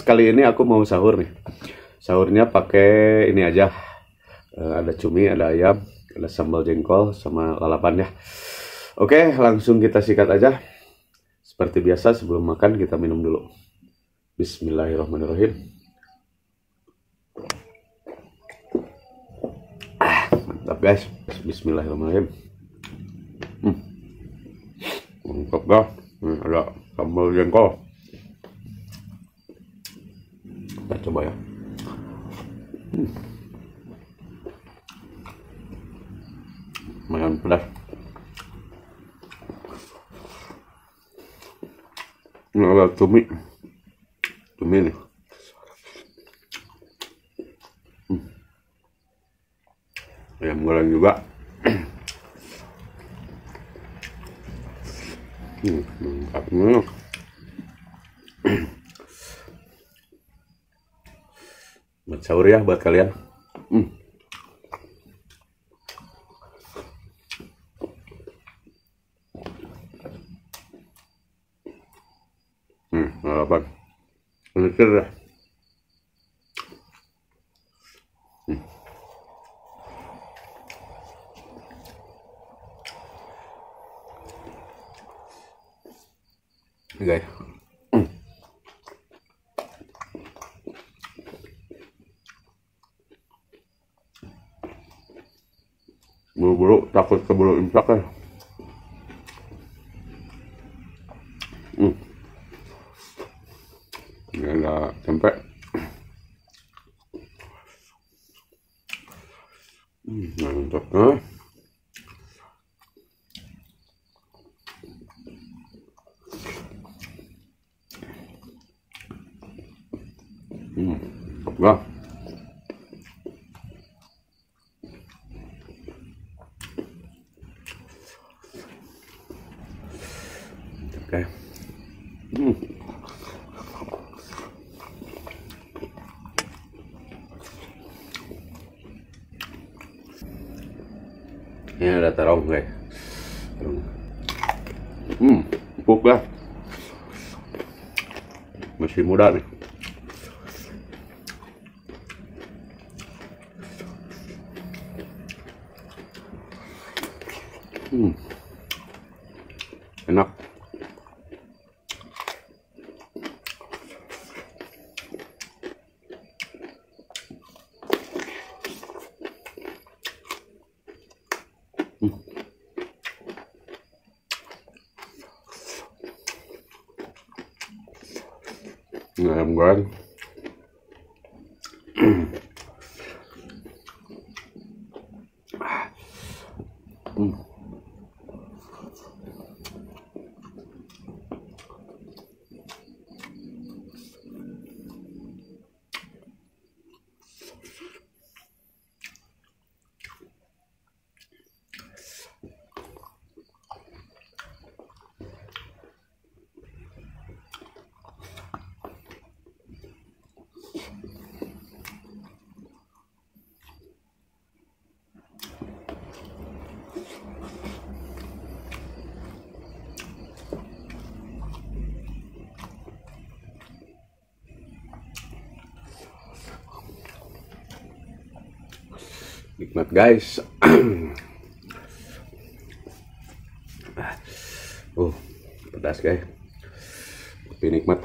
Kali ini aku mau sahur nih. Sahurnya pakai ini aja. Ada cumi, ada ayam, ada sambal jengkol sama lalapan ya. Oke, langsung kita sikat aja. Seperti biasa sebelum makan kita minum dulu. Bismillahirrahmanirrahim. Mantap guys. Bismillahirrahmanirrahim. Mantap dah. Ada sambal jengkol. Kita coba ya. Lumayan pedas. Ini ada cumi nih. Ayam goreng juga. Mantapnya. Buat sahur ya buat kalian. Lalapan. Mikir ya. Guys. Buru-buru takut keburu imsak ya. Ini ada tempe. Mantap kan? Mantap. Oke. Ini ada terong guys. Empuk lah. Masih muda nih. Enak. Ayam goreng. Nikmat guys. Pedas guys, tapi nikmat.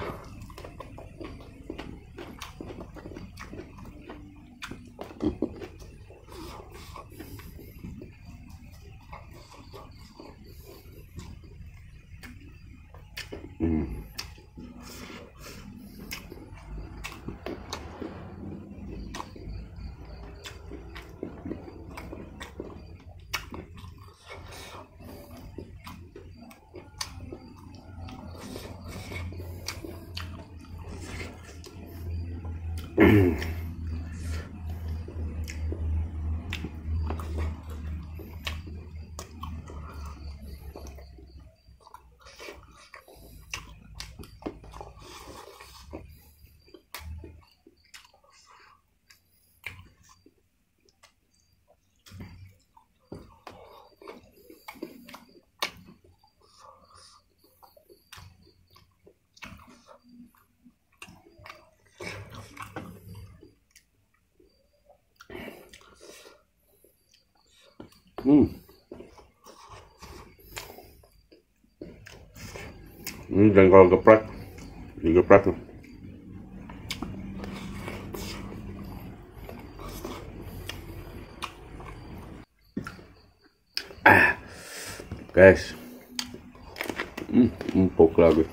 Ini jengkol geprek, digeprek tuh. Guys, empuk lagi.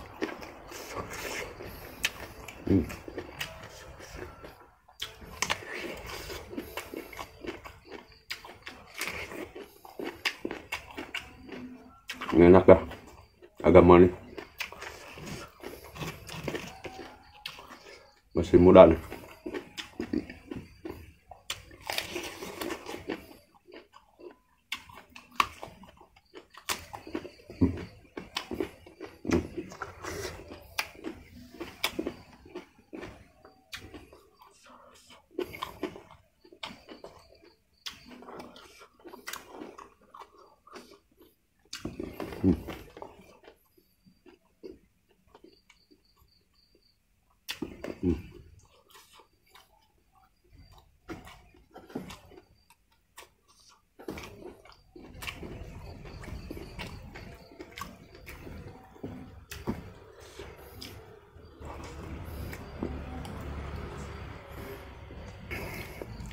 Enak dah, agak manis. Masih muda nih.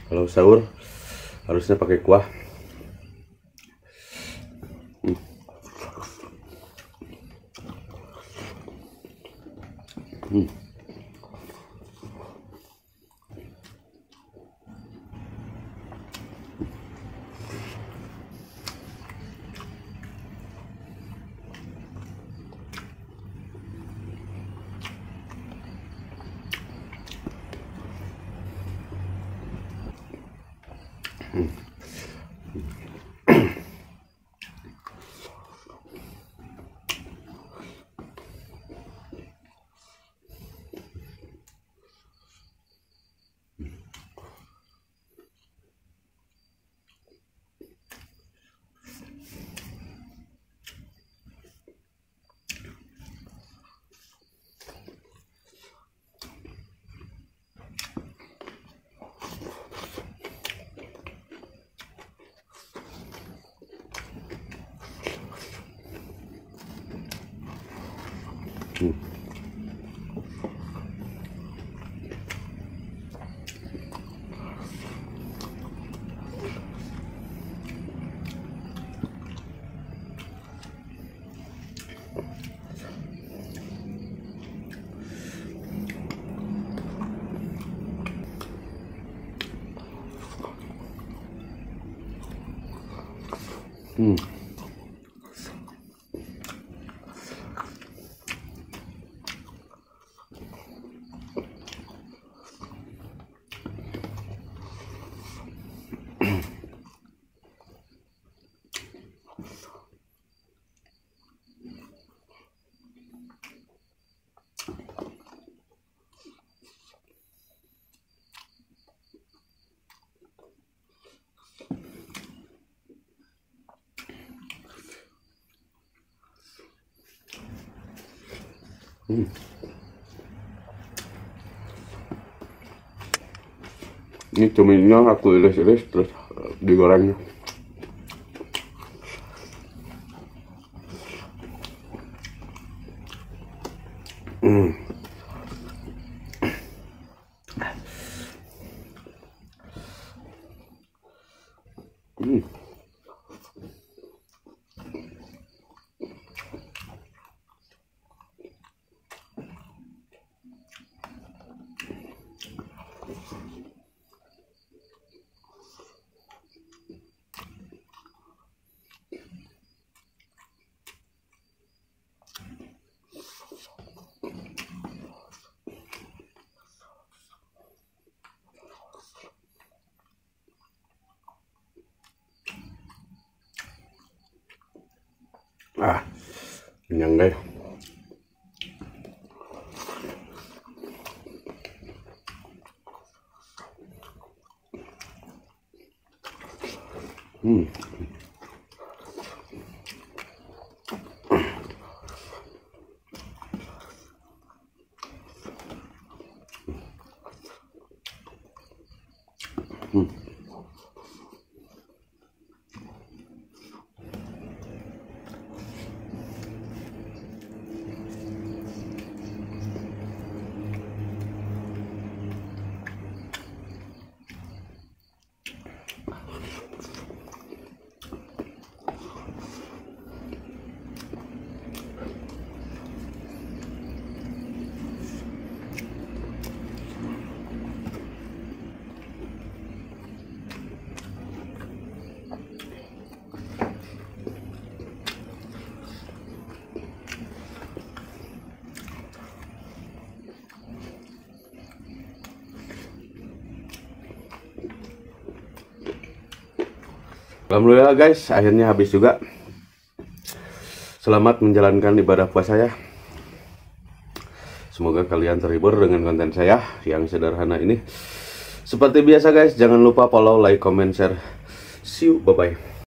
Kalau sahur harusnya pakai kuah. Ini cuminya aku iris-iris terus digoreng. Kenyang guys. Alhamdulillah guys, akhirnya habis juga. Selamat menjalankan ibadah puasa ya. Semoga kalian terhibur dengan konten saya yang sederhana ini. Seperti biasa guys, jangan lupa follow, like, comment, share. See you, bye-bye.